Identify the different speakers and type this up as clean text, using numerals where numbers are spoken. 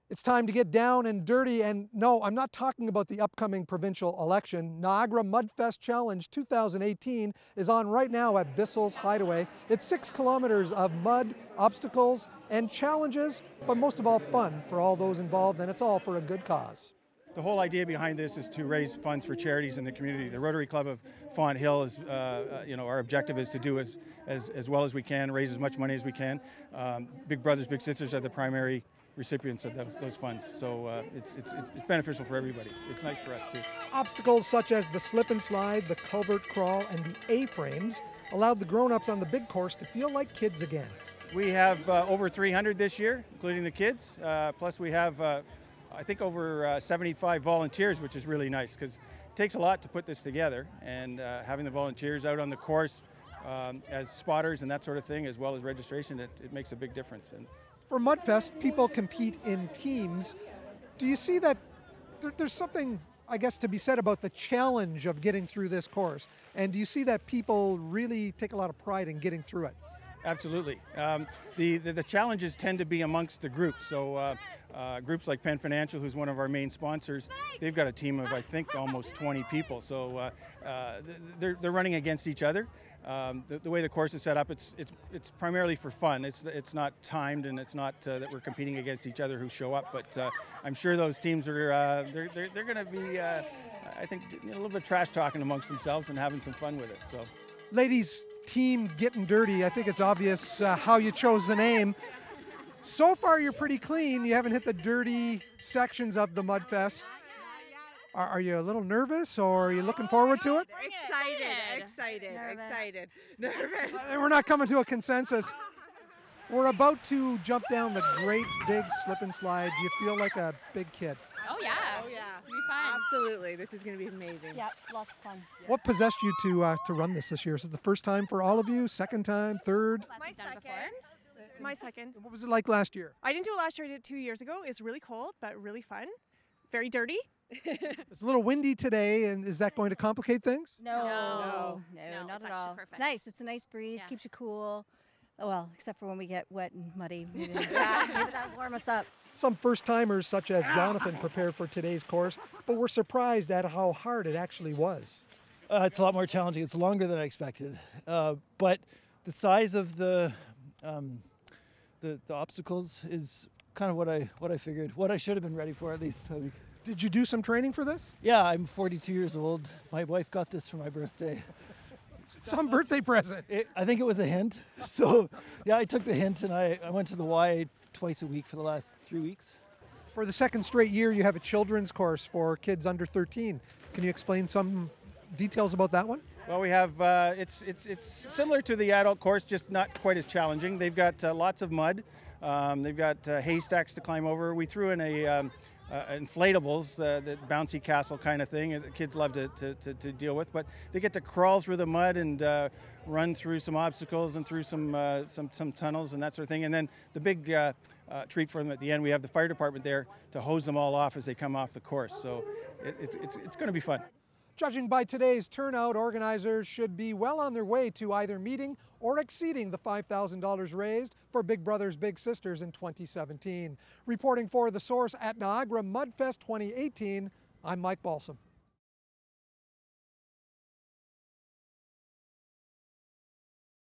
Speaker 1: It's time to get down and dirty, and no, I'm not talking about the upcoming provincial election. Niagara Mudfest Challenge 2018 is on right now at Bissell's Hideaway. It's 6 kilometers of mud, obstacles, and challenges, but most of all fun for all those involved, and it's all for a good cause.
Speaker 2: The whole idea behind this is to raise funds for charities in the community. The Rotary Club of Font Hill is, our objective is to do as well as we can, raise as much money as we can. Big Brothers Big Sisters are the primary recipients of those funds, so it's beneficial for everybody. It's nice for us too.
Speaker 1: Obstacles such as the slip and slide, the culvert crawl, and the A-frames allowed the grown-ups on the big course to feel like kids again.
Speaker 2: We have over 300 this year, including the kids. Plus we have, I think, over 75 volunteers, which is really nice because it takes a lot to put this together. And having the volunteers out on the course as spotters and that sort of thing, as well as registration, it makes a big difference. And
Speaker 1: for Mudfest, people compete in teams. Do you see that there's something, I guess, to be said about the challenge of getting through this course? And do you see that people really take a lot of pride in getting through it?
Speaker 2: Absolutely. The challenges tend to be amongst the groups. So groups like Penn Financial, who's one of our main sponsors, they've got a team of, I think, almost 20 people. So they're running against each other. The way the course is set up, it's primarily for fun. It's not timed, and it's not that we're competing against each other who show up. But I'm sure those teams are they're going to be, I think, a little bit of trash talking amongst themselves and having some fun with it. So,
Speaker 1: ladies, team Getting Dirty. I think it's obvious how you chose the name. So far, you're pretty clean. You haven't hit the dirty sections of the Mudfest. Are you a little nervous, or are you looking forward to it?
Speaker 3: Excited. Nervous.
Speaker 1: We're not coming to a consensus. We're about to jump down the great big slip and slide. Do you feel like a big kid?
Speaker 4: Oh yeah.
Speaker 3: Oh yeah.
Speaker 4: It's gonna be fun.
Speaker 3: Absolutely. This is going to be amazing.
Speaker 4: Yep, lots of fun.
Speaker 1: What possessed you to run this year? Is it the first time for all of you? Second time? Third?
Speaker 5: My second.
Speaker 1: What was it like last year?
Speaker 5: I didn't do it last year. I did it 2 years ago. It's really cold, but really fun. Very dirty.
Speaker 1: It's a little windy today, and is that going to complicate things?
Speaker 4: No,
Speaker 5: No,
Speaker 4: not
Speaker 5: it's
Speaker 4: at
Speaker 5: actually
Speaker 4: all.
Speaker 5: perfect.
Speaker 4: It's nice. It's a nice breeze.
Speaker 5: Yeah.
Speaker 4: Keeps you cool. Oh well, except for when we get wet and muddy. Maybe that'll warm us up.
Speaker 1: Some first-timers, such as Jonathan, prepared for today's course, but were surprised at how hard it actually was.
Speaker 6: It's a lot more challenging. It's longer than I expected, but the size of the obstacles is kind of what I figured. What I should have been ready for, at least, I think.
Speaker 1: Did you do some training for this?
Speaker 6: Yeah, I'm 42 years old. My wife got this for my birthday.
Speaker 1: Some birthday present.
Speaker 6: I think it was a hint. So, yeah, I took the hint, and I went to the Y twice a week for the last 3 weeks.
Speaker 1: For the second straight year, you have a children's course for kids under 13. Can you explain some details about that one?
Speaker 2: well, we have it's similar to the adult course, just not quite as challenging. They've got lots of mud. They've got haystacks to climb over. We threw in a inflatables, the bouncy castle kind of thing that kids love to deal with, but they get to crawl through the mud and run through some obstacles and through some tunnels and that sort of thing. And then the big treat for them at the end, we have the fire department there to hose them all off as they come off the course. So it's going to be fun.
Speaker 1: Judging by today's turnout, organizers should be well on their way to either meeting or exceeding the $5,000 raised for Big Brothers Big Sisters in 2017. Reporting for The Source at Niagara Mudfest 2018, I'm Mike Balsam.